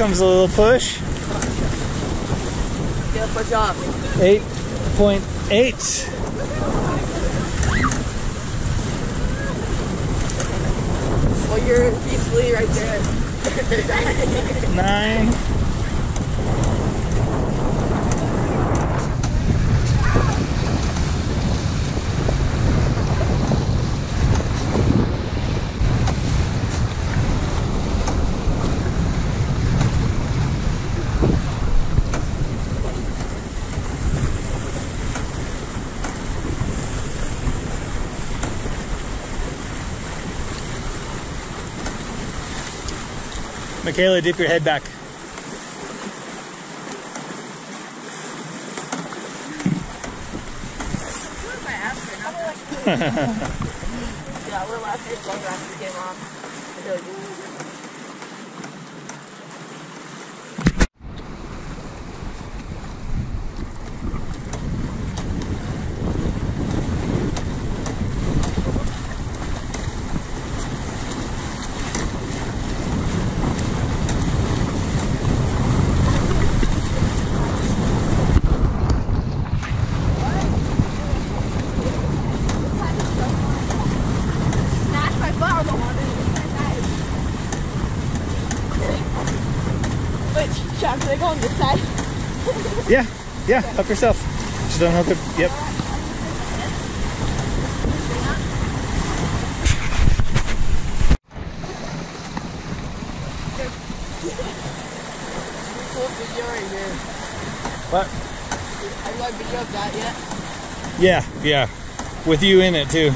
comes a little push. Yeah, push off. 8.8. Well, you're peacefully right there. 9. Michaela, dip your head back. Yeah, we're last year's long after we came on. Should I go on this side? Yeah, help yourself. Just don't hook it. Yep. Cool video right here. What? Have you got a video of that yet? Yeah. With you in it too.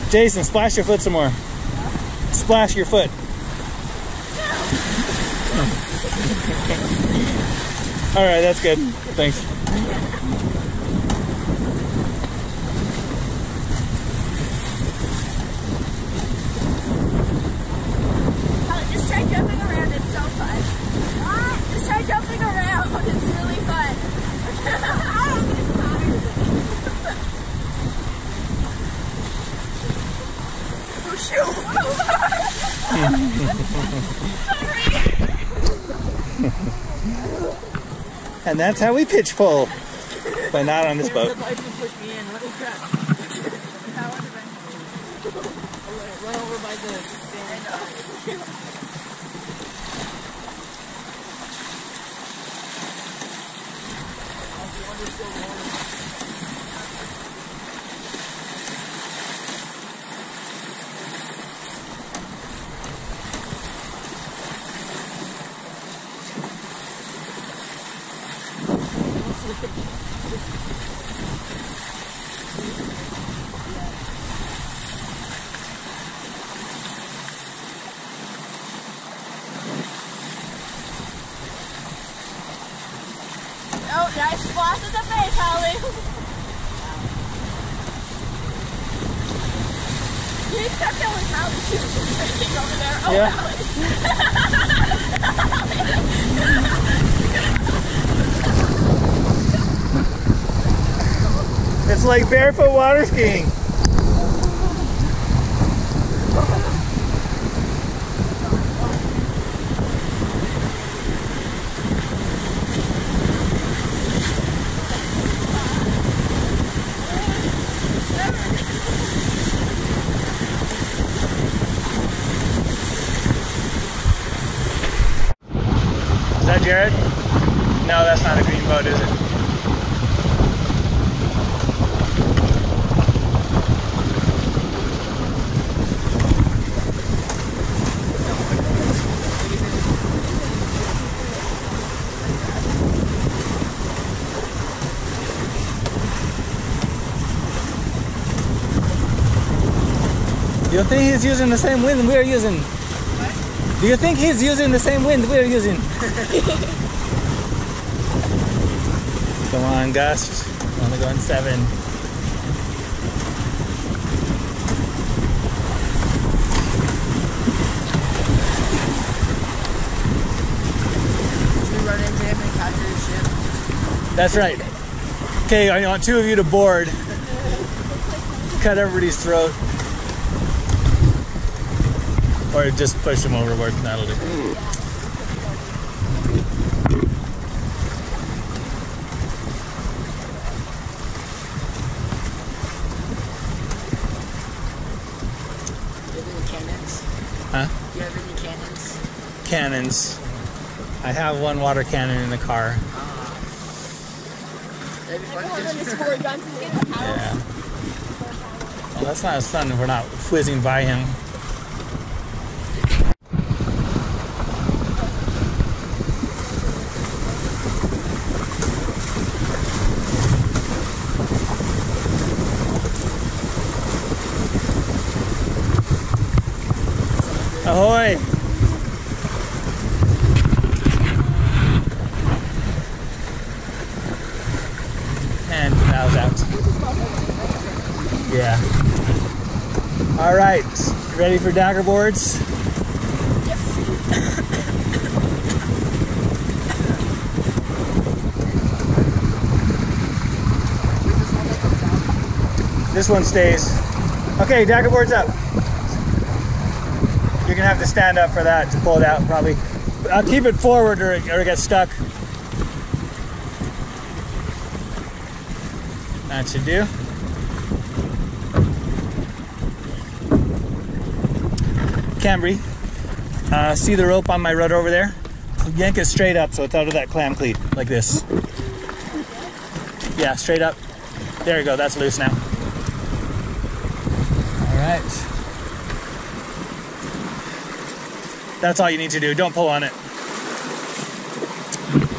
Jason, splash your foot some more. Splash your foot. All right, that's good. Thanks. Just try jumping around, it's so fun. Just try jumping around, it's really fun. Oh shoot! And that's how we pitch pull, but not on this boat. The pipe can push me in. Let me grab. Run over by the stand. Oh, nice splash in the face, Holly. You kept that with Holly. She was just drinking over there. Oh, Yeah. Holly. It's like barefoot water skiing. Is that Jared? No, that's not a green boat, is it? Do you think he's using the same wind we are using? What? Do you think he's using the same wind we are using? Come on, Gus. I'm only going 7. That's right. Okay, I want two of you to board. Cut everybody's throat. Or just push them overboard, that'll do. Huh? Do you have any cannons? Cannons. I have one water cannon in the car. That'd be fun. Yeah. Well, that's not as fun if we're not whizzing by him. Ahoy! And now's out. Yeah. All right. Ready for dagger boards? This one stays. Okay, dagger boards up. You're gonna have to stand up for that to pull it out, probably. I'll keep it forward or it gets stuck. That should do. Cambry, see the rope on my rudder over there? Yank it straight up so it's out of that clam cleat, like this. Yeah, straight up. There you go, that's loose now. All right. That's all you need to do. Don't pull on it.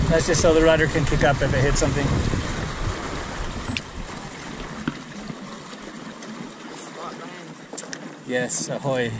That's just so the rudder can kick up if it hits something. Yes, ahoy.